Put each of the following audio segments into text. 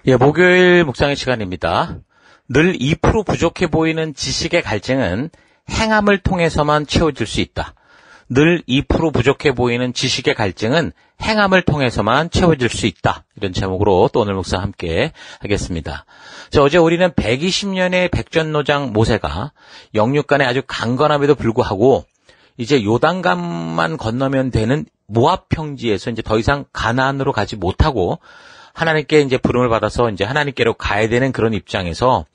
예, 목요일 묵상의 시간입니다. 늘 2% 부족해 보이는 지식의 갈증은 행함을 통해서만 채워질 수 있다. 늘 2% 부족해 보이는 지식의 갈증은 행함을 통해서만 채워질 수 있다. 이런 제목으로 또 오늘 묵상 함께 하겠습니다. 어제 우리는 120년의 백전노장 모세가 영육간에 아주 강건함에도 불구하고 이제 요단강만 건너면 되는 모압 평지에서 이제 더 이상 가나안으로 가지 못하고 하나님께 이제 부름을 받아서 이제 하나님께로 가야 되는 그런 입장에서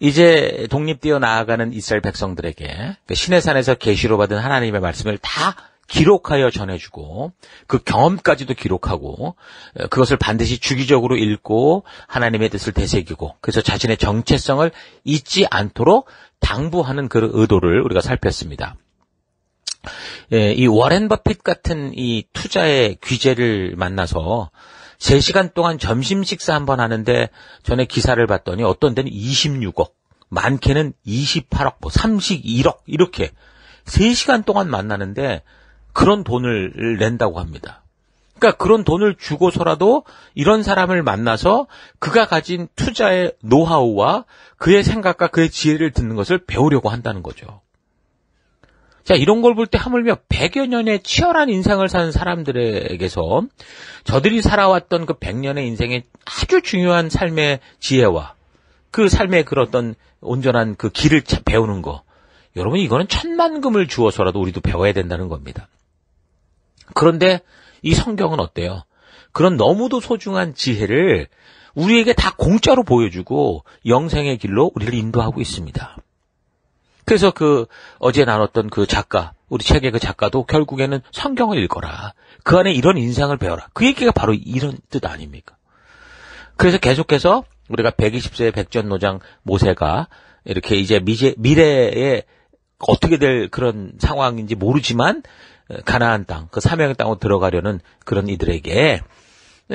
이제 독립되어 나아가는 이스라엘 백성들에게 시내산에서 계시로 받은 하나님의 말씀을 다 기록하여 전해주고 그 경험까지도 기록하고 그것을 반드시 주기적으로 읽고 하나님의 뜻을 되새기고 그래서 자신의 정체성을 잊지 않도록 당부하는 그 의도를 우리가 살폈습니다. 예, 이 워렌 버핏 같은 이 투자의 귀재를 만나서 3시간 동안 점심 식사 한번 하는데 전에 기사를 봤더니 어떤 데는 26억, 많게는 28억, 31억 이렇게 3시간 동안 만나는데 그런 돈을 낸다고 합니다. 그러니까 그런 돈을 주고서라도 이런 사람을 만나서 그가 가진 투자의 노하우와 그의 생각과 그의 지혜를 듣는 것을 배우려고 한다는 거죠. 자, 이런 걸 볼 때 하물며 100여 년의 치열한 인생을 사는 사람들에게서 저들이 살아왔던 그 100년의 인생의 아주 중요한 삶의 지혜와 그 삶의 그 어떤 온전한 그 길을 배우는 거. 여러분, 이거는 천만금을 주어서라도 우리도 배워야 된다는 겁니다. 그런데 이 성경은 어때요? 그런 너무도 소중한 지혜를 우리에게 다 공짜로 보여주고 영생의 길로 우리를 인도하고 있습니다. 그래서 어제 나눴던 그 작가, 우리 책의 그 작가도 결국에는 성경을 읽어라. 그 안에 이런 인생을 배워라. 그 얘기가 바로 이런 뜻 아닙니까? 그래서 계속해서 우리가 120세의 백전노장 모세가 이렇게 이제 미래에 어떻게 될 그런 상황인지 모르지만 가나안 땅, 그 사명의 땅으로 들어가려는 그런 이들에게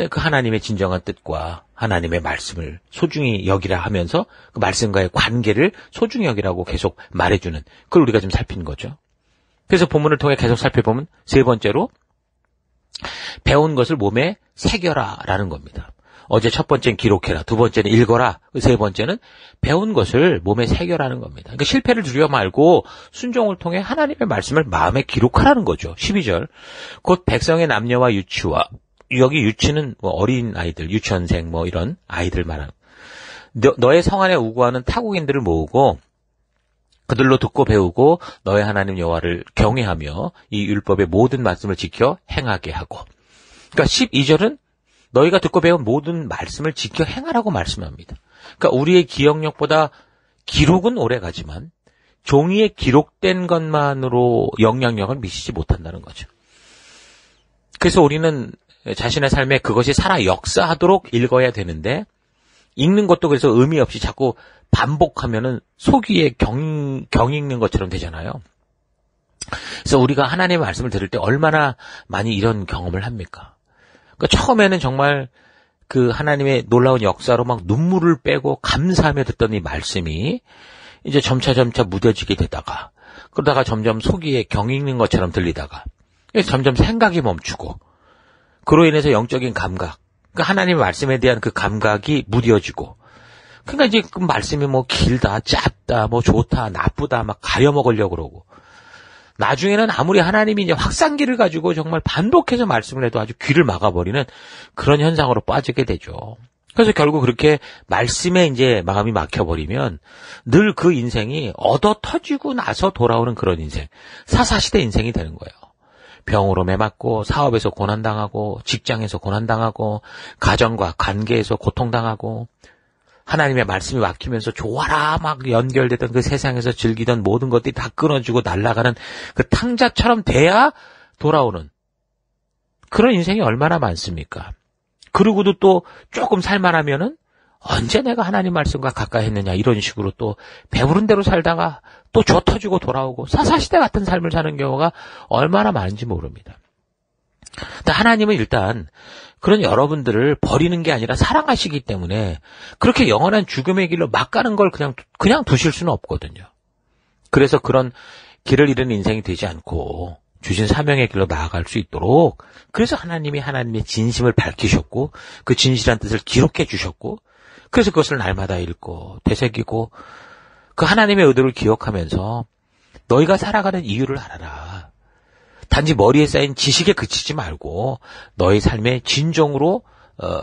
그 하나님의 진정한 뜻과 하나님의 말씀을 소중히 여기라 하면서 그 말씀과의 관계를 소중히 여기라고 계속 말해주는 그걸 우리가 좀 살피는 거죠. 그래서 본문을 통해 계속 살펴보면 세 번째로 배운 것을 몸에 새겨라라는 겁니다. 어제 첫 번째는 기록해라, 두 번째는 읽어라, 세 번째는 배운 것을 몸에 새겨라는 겁니다. 그러니까 실패를 두려워 말고 순종을 통해 하나님의 말씀을 마음에 기록하라는 거죠. 12절 곧 백성의 남녀와 유치와 여기 유치는 뭐 어린 아이들, 유치원생 뭐 이런 아이들 말하는 너의 성 안에 우구하는 타국인들을 모으고 그들로 듣고 배우고 너의 하나님 여호와를 경외하며 이 율법의 모든 말씀을 지켜 행하게 하고. 그러니까 12절은 너희가 듣고 배운 모든 말씀을 지켜 행하라고 말씀합니다. 그러니까 우리의 기억력보다 기록은 오래가지만 종이에 기록된 것만으로 영향력을 미치지 못한다는 거죠. 그래서 우리는 자신의 삶에 그것이 살아 역사하도록 읽어야 되는데 읽는 것도 그래서 의미 없이 자꾸 반복하면은 속이에 경 읽는 것처럼 되잖아요. 그래서 우리가 하나님의 말씀을 들을 때 얼마나 많이 이런 경험을 합니까? 그러니까 처음에는 정말 그 하나님의 놀라운 역사로 막 눈물을 빼고 감사하며 듣던 이 말씀이 이제 점차 무뎌지게 되다가 그러다가 점점 속이에 경 읽는 것처럼 들리다가 점점 생각이 멈추고 그로 인해서 영적인 감각, 그러니까 하나님의 말씀에 대한 그 감각이 무뎌지고, 그러니까 이제 그 말씀이 뭐 길다, 짧다, 뭐 좋다, 나쁘다, 막 가려먹으려고 그러고, 나중에는 아무리 하나님이 이제 확산기를 가지고 정말 반복해서 말씀을 해도 아주 귀를 막아버리는 그런 현상으로 빠지게 되죠. 그래서 결국 그렇게 말씀에 이제 마음이 막혀버리면 늘 그 인생이 얻어 터지고 나서 돌아오는 그런 인생, 사사시대 인생이 되는 거예요. 병으로 매맞고 사업에서 고난당하고 직장에서 고난당하고 가정과 관계에서 고통당하고 하나님의 말씀이 막히면서 좋아라 막 연결되던 그 세상에서 즐기던 모든 것들이 다 끊어지고 날아가는 그 탕자처럼 돼야 돌아오는 그런 인생이 얼마나 많습니까? 그러고도 또 조금 살만하면은 언제 내가 하나님 말씀과 가까이 했느냐 이런 식으로 또 배부른 대로 살다가 또 줘 터지고 돌아오고 사사시대 같은 삶을 사는 경우가 얼마나 많은지 모릅니다. 근데 하나님은 일단 그런 여러분들을 버리는 게 아니라 사랑하시기 때문에 그렇게 영원한 죽음의 길로 막 가는 걸 그냥 두실 수는 없거든요. 그래서 그런 길을 잃은 인생이 되지 않고 주신 사명의 길로 나아갈 수 있도록 그래서 하나님이 하나님의 진심을 밝히셨고 그 진실한 뜻을 기록해 주셨고 그래서 그것을 날마다 읽고 되새기고 그 하나님의 의도를 기억하면서 너희가 살아가는 이유를 알아라. 단지 머리에 쌓인 지식에 그치지 말고 너희 삶의 진정으로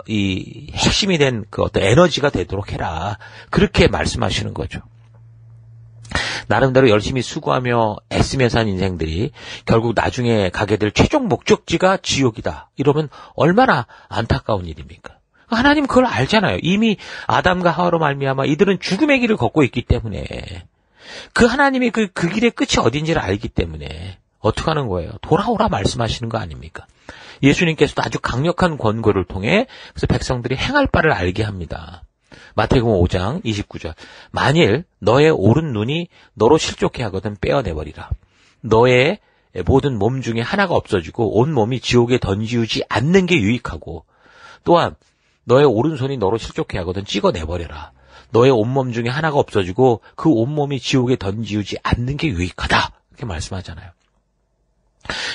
이 핵심이 된 그 어떤 에너지가 되도록 해라. 그렇게 말씀하시는 거죠. 나름대로 열심히 수고하며 애쓰면서 한 인생들이 결국 나중에 가게 될 최종 목적지가 지옥이다. 이러면 얼마나 안타까운 일입니까? 하나님 그걸 알잖아요. 이미 아담과 하와로 말미암아 이들은 죽음의 길을 걷고 있기 때문에 그 하나님이 그 길의 끝이 어딘지를 알기 때문에 어떻게 하는 거예요? 돌아오라 말씀하시는 거 아닙니까? 예수님께서도 아주 강력한 권고를 통해 그래서 백성들이 행할 바를 알게 합니다. 마태복음 5장 29절 만일 너의 오른 눈이 너로 실족해 하거든 빼어내버리라. 너의 모든 몸 중에 하나가 없어지고 온 몸이 지옥에 던지우지 않는 게 유익하고 또한 너의 오른손이 너로 실족해 하거든 찍어내버려라. 너의 온몸 중에 하나가 없어지고 그 온몸이 지옥에 던지우지 않는 게 유익하다. 이렇게 말씀하잖아요.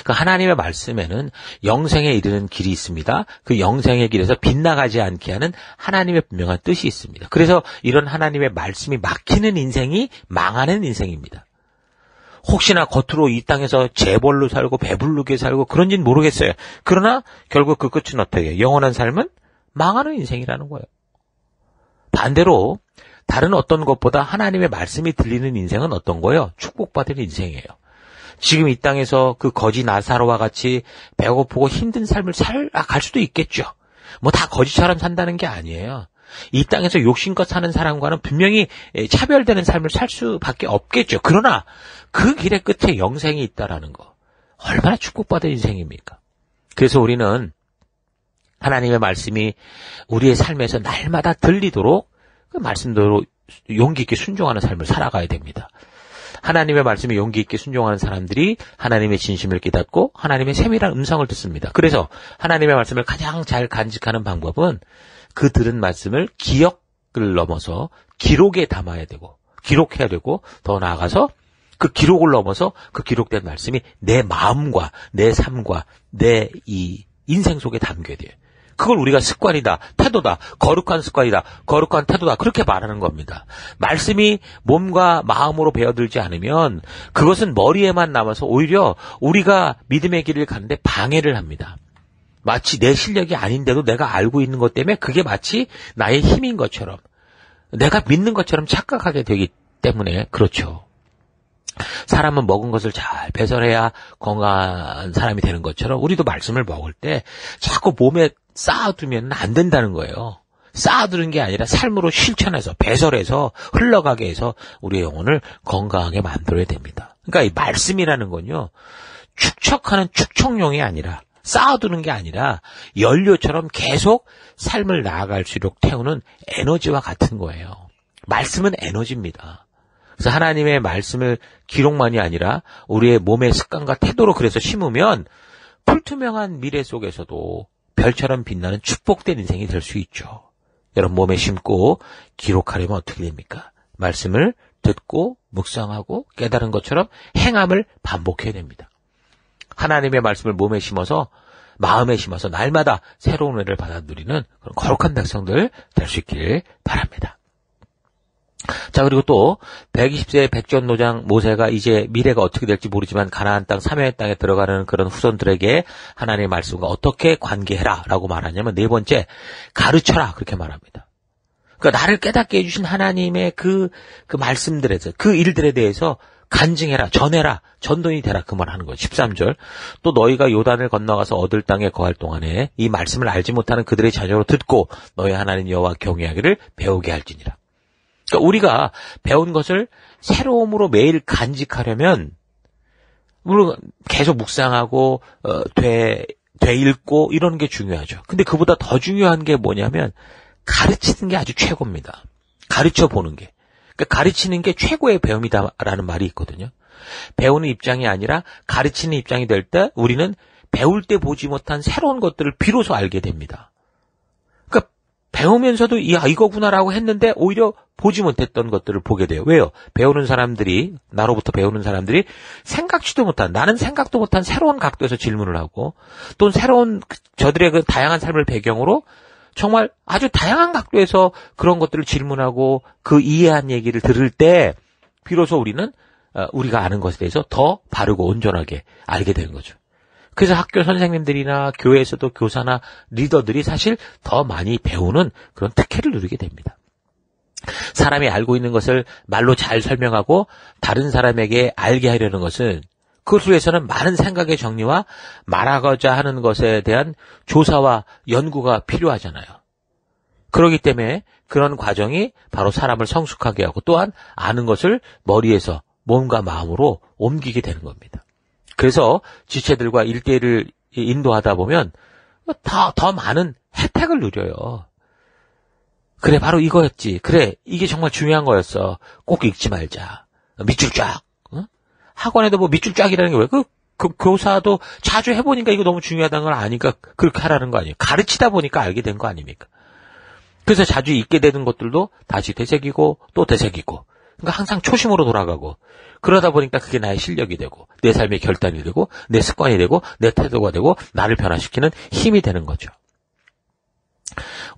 그 하나님의 말씀에는 영생에 이르는 길이 있습니다. 그 영생의 길에서 빗나가지 않게 하는 하나님의 분명한 뜻이 있습니다. 그래서 이런 하나님의 말씀이 막히는 인생이 망하는 인생입니다. 혹시나 겉으로 이 땅에서 재벌로 살고 배부르게 살고 그런지는 모르겠어요. 그러나 결국 그 끝은 어떻게 해요? 영원한 삶은 망하는 인생이라는 거예요. 반대로 다른 어떤 것보다 하나님의 말씀이 들리는 인생은 어떤 거예요? 축복받은 인생이에요. 지금 이 땅에서 그 거지 나사로와 같이 배고프고 힘든 삶을 갈 수도 있겠죠. 뭐 다 거지처럼 산다는 게 아니에요. 이 땅에서 욕심껏 사는 사람과는 분명히 차별되는 삶을 살 수밖에 없겠죠. 그러나 그 길의 끝에 영생이 있다라는 거. 얼마나 축복받은 인생입니까? 그래서 우리는 하나님의 말씀이 우리의 삶에서 날마다 들리도록 그 말씀대로 용기 있게 순종하는 삶을 살아가야 됩니다. 하나님의 말씀에 용기 있게 순종하는 사람들이 하나님의 진심을 깨닫고 하나님의 세밀한 음성을 듣습니다. 그래서 하나님의 말씀을 가장 잘 간직하는 방법은 그 들은 말씀을 기억을 넘어서 기록에 담아야 되고 기록해야 되고 더 나아가서 그 기록을 넘어서 그 기록된 말씀이 내 마음과 내 삶과 내 이 인생 속에 담겨야 돼요. 그걸 우리가 습관이다, 태도다, 거룩한 습관이다, 거룩한 태도다 그렇게 말하는 겁니다. 말씀이 몸과 마음으로 배어들지 않으면 그것은 머리에만 남아서 오히려 우리가 믿음의 길을 가는데 방해를 합니다. 마치 내 실력이 아닌데도 내가 알고 있는 것 때문에 그게 마치 나의 힘인 것처럼 내가 믿는 것처럼 착각하게 되기 때문에 그렇죠. 사람은 먹은 것을 잘 배설해야 건강한 사람이 되는 것처럼 우리도 말씀을 먹을 때 자꾸 몸에 쌓아두면 안 된다는 거예요. 쌓아두는 게 아니라 삶으로 실천해서 배설해서 흘러가게 해서 우리의 영혼을 건강하게 만들어야 됩니다. 그러니까 이 말씀이라는 건요. 축적하는 축적용이 아니라 쌓아두는 게 아니라 연료처럼 계속 삶을 나아갈수록 태우는 에너지와 같은 거예요. 말씀은 에너지입니다. 그래서 하나님의 말씀을 기록만이 아니라 우리의 몸의 습관과 태도로 그래서 심으면 불투명한 미래 속에서도 별처럼 빛나는 축복된 인생이 될 수 있죠. 여러분 몸에 심고 기록하려면 어떻게 됩니까? 말씀을 듣고 묵상하고 깨달은 것처럼 행함을 반복해야 됩니다. 하나님의 말씀을 몸에 심어서 마음에 심어서 날마다 새로운 은혜를 받아 누리는 그런 거룩한 백성들 될 수 있길 바랍니다. 자, 그리고 또 120세 백전노장 모세가 이제 미래가 어떻게 될지 모르지만 가나안 땅 사명의 땅에 들어가는 그런 후손들에게 하나님의 말씀과 어떻게 관계해라 라고 말하냐면 네 번째 가르쳐라 그렇게 말합니다. 그러니까 나를 깨닫게 해주신 하나님의 그 말씀들에서 그 일들에 대해서 간증해라, 전해라, 전도인이 되라 그 말 하는 거예요. 13절 또 너희가 요단을 건너가서 얻을 땅에 거할 동안에 이 말씀을 알지 못하는 그들의 자녀로 듣고 너희 하나님 여호와 경외하기를 배우게 할지니라. 그러니까 우리가 배운 것을 새로움으로 매일 간직하려면 물론 계속 묵상하고 되읽고 이런 게 중요하죠. 근데 그보다 더 중요한 게 뭐냐면 가르치는 게 아주 최고입니다. 가르쳐 보는 게. 그러니까 가르치는 게 최고의 배움이다라는 말이 있거든요. 배우는 입장이 아니라 가르치는 입장이 될 때 우리는 배울 때 보지 못한 새로운 것들을 비로소 알게 됩니다. 그러니까 배우면서도 이거구나라고 했는데 오히려 보지 못했던 것들을 보게 돼요. 왜요? 나로부터 배우는 사람들이 생각지도 못한, 나는 생각도 못한 새로운 각도에서 질문을 하고, 또 새로운 저들의 그 다양한 삶을 배경으로 정말 아주 다양한 각도에서 그런 것들을 질문하고 그 이해한 얘기를 들을 때 비로소 우리는 우리가 아는 것에 대해서 더 바르고 온전하게 알게 되는 거죠. 그래서 학교 선생님들이나 교회에서도 교사나 리더들이 사실 더 많이 배우는 그런 특혜를 누리게 됩니다. 사람이 알고 있는 것을 말로 잘 설명하고 다른 사람에게 알게 하려는 것은 그것을 위해서는 많은 생각의 정리와 말하고자 하는 것에 대한 조사와 연구가 필요하잖아요. 그렇기 때문에 그런 과정이 바로 사람을 성숙하게 하고 또한 아는 것을 머리에서 몸과 마음으로 옮기게 되는 겁니다. 그래서 지체들과 1대1을 인도하다 보면 더 많은 혜택을 누려요. 그래, 바로 이거였지. 그래, 이게 정말 중요한 거였어. 꼭 읽지 말자. 밑줄 쫙. 응? 학원에도 뭐 밑줄 쫙이라는 게 왜? 그 교사도 자주 해보니까 이거 너무 중요하다는 걸 아니까 그렇게 하라는 거 아니에요. 가르치다 보니까 알게 된 거 아닙니까? 그래서 자주 읽게 되는 것들도 다시 되새기고 또 되새기고. 그러니까 항상 초심으로 돌아가고. 그러다 보니까 그게 나의 실력이 되고 내 삶의 결단이 되고 내 습관이 되고 내 태도가 되고 나를 변화시키는 힘이 되는 거죠.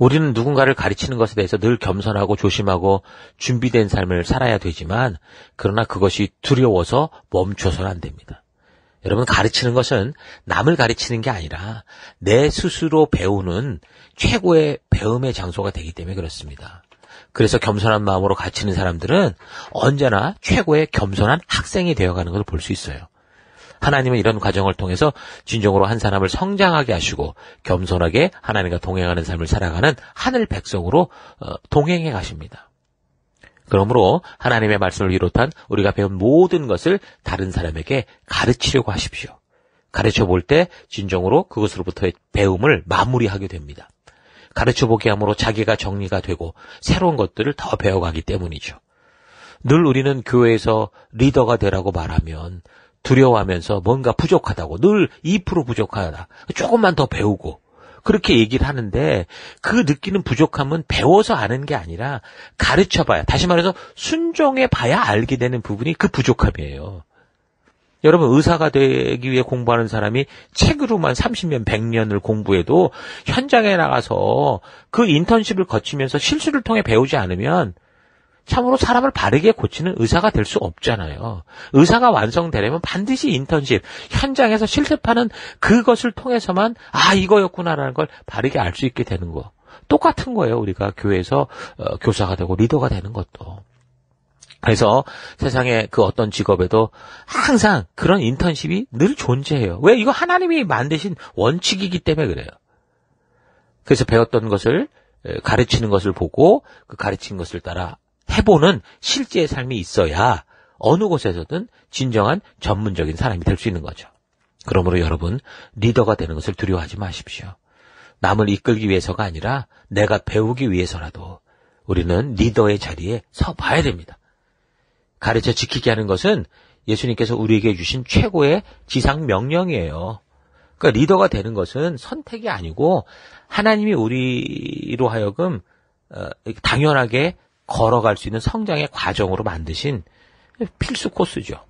우리는 누군가를 가르치는 것에 대해서 늘 겸손하고 조심하고 준비된 삶을 살아야 되지만 그러나 그것이 두려워서 멈춰서는 안 됩니다. 여러분, 가르치는 것은 남을 가르치는 게 아니라 내 스스로 배우는 최고의 배움의 장소가 되기 때문에 그렇습니다. 그래서 겸손한 마음으로 가르치는 사람들은 언제나 최고의 겸손한 학생이 되어가는 것을 볼 수 있어요. 하나님은 이런 과정을 통해서 진정으로 한 사람을 성장하게 하시고 겸손하게 하나님과 동행하는 삶을 살아가는 하늘 백성으로 동행해 가십니다. 그러므로 하나님의 말씀을 비롯한 우리가 배운 모든 것을 다른 사람에게 가르치려고 하십시오. 가르쳐 볼 때 진정으로 그것으로부터의 배움을 마무리하게 됩니다. 가르쳐보게 함으로 자기가 정리가 되고 새로운 것들을 더 배워가기 때문이죠. 늘 우리는 교회에서 리더가 되라고 말하면 두려워하면서 뭔가 부족하다고, 늘 2% 부족하다, 조금만 더 배우고 그렇게 얘기를 하는데 그 느끼는 부족함은 배워서 아는 게 아니라 가르쳐봐야, 다시 말해서 순종해봐야 알게 되는 부분이 그 부족함이에요. 여러분, 의사가 되기 위해 공부하는 사람이 책으로만 30년, 100년을 공부해도 현장에 나가서 그 인턴십을 거치면서 실수를 통해 배우지 않으면 참으로 사람을 바르게 고치는 의사가 될 수 없잖아요. 의사가 완성되려면 반드시 인턴십, 현장에서 실습하는 그것을 통해서만 이거였구나라는 걸 바르게 알 수 있게 되는 거. 똑같은 거예요. 우리가 교회에서 교사가 되고 리더가 되는 것도. 그래서 세상의 그 어떤 직업에도 항상 그런 인턴십이 늘 존재해요. 왜? 이거 하나님이 만드신 원칙이기 때문에 그래요. 그래서 배웠던 것을 가르치는 것을 보고 그 가르친 것을 따라 해보는 실제의 삶이 있어야 어느 곳에서든 진정한 전문적인 사람이 될 수 있는 거죠. 그러므로 여러분, 리더가 되는 것을 두려워하지 마십시오. 남을 이끌기 위해서가 아니라 내가 배우기 위해서라도 우리는 리더의 자리에 서 봐야 됩니다. 가르쳐 지키게 하는 것은 예수님께서 우리에게 주신 최고의 지상 명령이에요. 그러니까 리더가 되는 것은 선택이 아니고 하나님이 우리로 하여금 당연하게 걸어갈 수 있는 성장의 과정으로 만드신 필수 코스죠.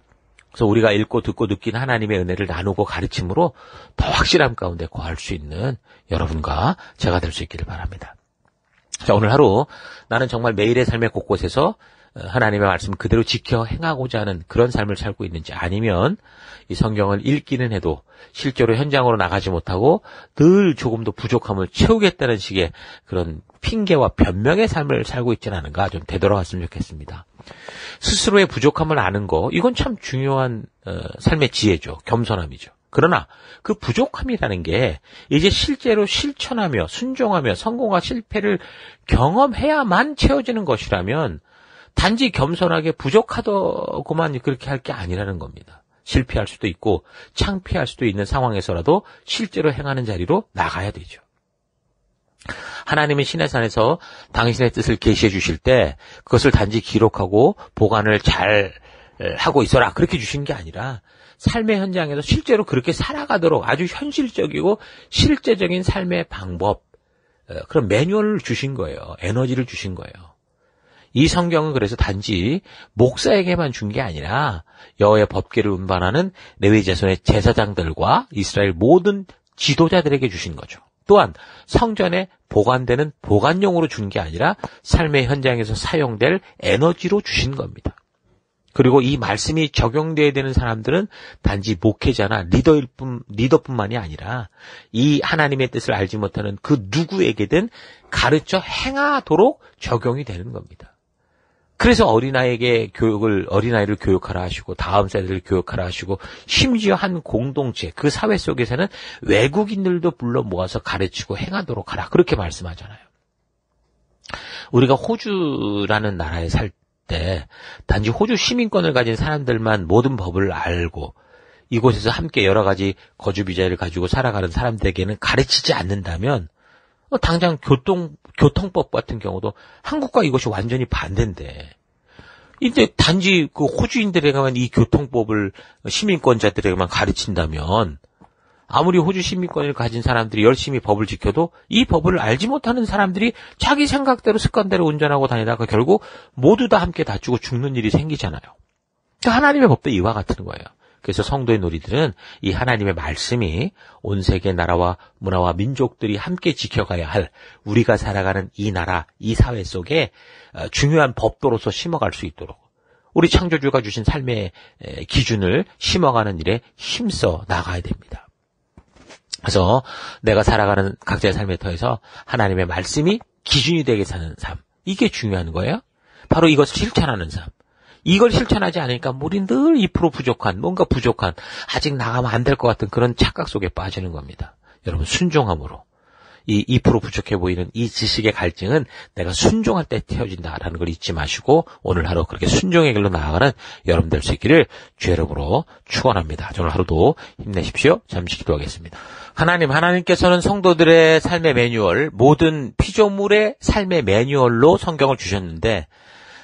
그래서 우리가 읽고 듣고 느낀 하나님의 은혜를 나누고 가르침으로 더 확실함 가운데 거할 수 있는 여러분과 제가 될 수 있기를 바랍니다. 자, 오늘 하루 나는 정말 매일의 삶의 곳곳에서 하나님의 말씀 그대로 지켜 행하고자 하는 그런 삶을 살고 있는지, 아니면 이 성경을 읽기는 해도 실제로 현장으로 나가지 못하고 늘 조금 더 부족함을 채우겠다는 식의 그런 핑계와 변명의 삶을 살고 있지는 않은가 좀 되돌아왔으면 좋겠습니다. 스스로의 부족함을 아는 거, 이건 참 중요한 삶의 지혜죠. 겸손함이죠. 그러나 그 부족함이라는 게 이제 실제로 실천하며 순종하며 성공과 실패를 경험해야만 채워지는 것이라면 단지 겸손하게 부족하더구만 그렇게 할 게 아니라는 겁니다. 실패할 수도 있고 창피할 수도 있는 상황에서라도 실제로 행하는 자리로 나가야 되죠. 하나님은 시내산에서 당신의 뜻을 계시해 주실 때 그것을 단지 기록하고 보관을 잘 하고 있어라 그렇게 주신 게 아니라 삶의 현장에서 실제로 그렇게 살아가도록 아주 현실적이고 실제적인 삶의 방법, 그런 매뉴얼을 주신 거예요. 에너지를 주신 거예요. 이 성경은 그래서 단지 목사에게만 준 게 아니라 여호와의 법궤를 운반하는 레위 자손의 제사장들과 이스라엘 모든 지도자들에게 주신 거죠. 또한 성전에 보관되는 보관용으로 준 게 아니라 삶의 현장에서 사용될 에너지로 주신 겁니다. 그리고 이 말씀이 적용돼야 되는 사람들은 단지 목회자나 리더뿐만이 아니라 이 하나님의 뜻을 알지 못하는 그 누구에게든 가르쳐 행하도록 적용이 되는 겁니다. 그래서 어린아이를 교육하라 하시고 다음 세대를 교육하라 하시고 심지어 한 공동체 그 사회 속에서는 외국인들도 불러 모아서 가르치고 행하도록 하라 그렇게 말씀하잖아요. 우리가 호주라는 나라에 살 때 단지 호주 시민권을 가진 사람들만 모든 법을 알고 이곳에서 함께 여러 가지 거주 비자를 가지고 살아가는 사람들에게는 가르치지 않는다면 당장 교통법 같은 경우도 한국과 이것이 완전히 반대인데 이제 단지 그 호주인들에게만 이 교통법을 시민권자들에게만 가르친다면 아무리 호주 시민권을 가진 사람들이 열심히 법을 지켜도 이 법을 알지 못하는 사람들이 자기 생각대로 습관대로 운전하고 다니다가 결국 모두 다 함께 다치고 죽는 일이 생기잖아요. 그러니까 하나님의 법도 이와 같은 거예요. 그래서 성도의 놀이들은 이 하나님의 말씀이 온 세계 나라와 문화와 민족들이 함께 지켜가야 할 우리가 살아가는 이 나라, 이 사회 속에 중요한 법도로서 심어갈 수 있도록 우리 창조주가 주신 삶의 기준을 심어가는 일에 힘써 나가야 됩니다. 그래서 내가 살아가는 각자의 삶의 터에서 하나님의 말씀이 기준이 되게 사는 삶. 이게 중요한 거예요. 바로 이것을 실천하는 삶. 이걸 실천하지 않으니까 우리 늘 2% 부족한, 뭔가 부족한, 아직 나가면 안 될 것 같은 그런 착각 속에 빠지는 겁니다. 여러분 순종함으로. 이 2% 부족해 보이는 이 지식의 갈증은 내가 순종할 때 태워진다라는 걸 잊지 마시고 오늘 하루 그렇게 순종의 길로 나아가는 여러분 될 수 있기를 주의 이름으로 축원합니다. 오늘 하루도 힘내십시오. 잠시 기도하겠습니다. 하나님께서는 성도들의 삶의 매뉴얼, 모든 피조물의 삶의 매뉴얼로 성경을 주셨는데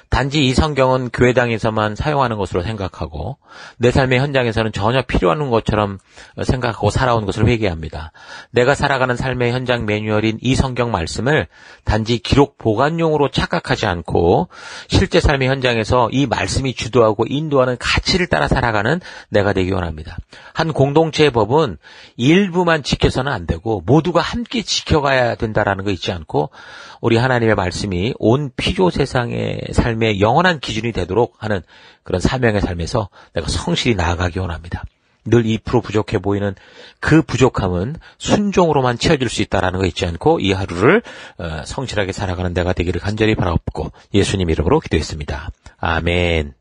단지 이 성경은 교회당에서만 사용하는 것으로 생각하고 내 삶의 현장에서는 전혀 필요한 것처럼 생각하고 살아온 것을 회개합니다. 내가 살아가는 삶의 현장 매뉴얼인 이 성경 말씀을 단지 기록 보관용으로 착각하지 않고 실제 삶의 현장에서 이 말씀이 주도하고 인도하는 가치를 따라 살아가는 내가 되기 원합니다. 한 공동체의 법은 일부만 지켜서는 안 되고 모두가 함께 지켜가야 된다라는 거 잊지 않고 우리 하나님의 말씀이 온 피조 세상의 삶의 영원한 기준이 되도록 하는 그런 사명의 삶에서 내가 성실히 나아가기 원합니다. 늘 2% 부족해 보이는 그 부족함은 순종으로만 채워질 수 있다는 거 잊지 않고 이 하루를 성실하게 살아가는 내가 되기를 간절히 바라옵고 예수님 이름으로 기도했습니다. 아멘.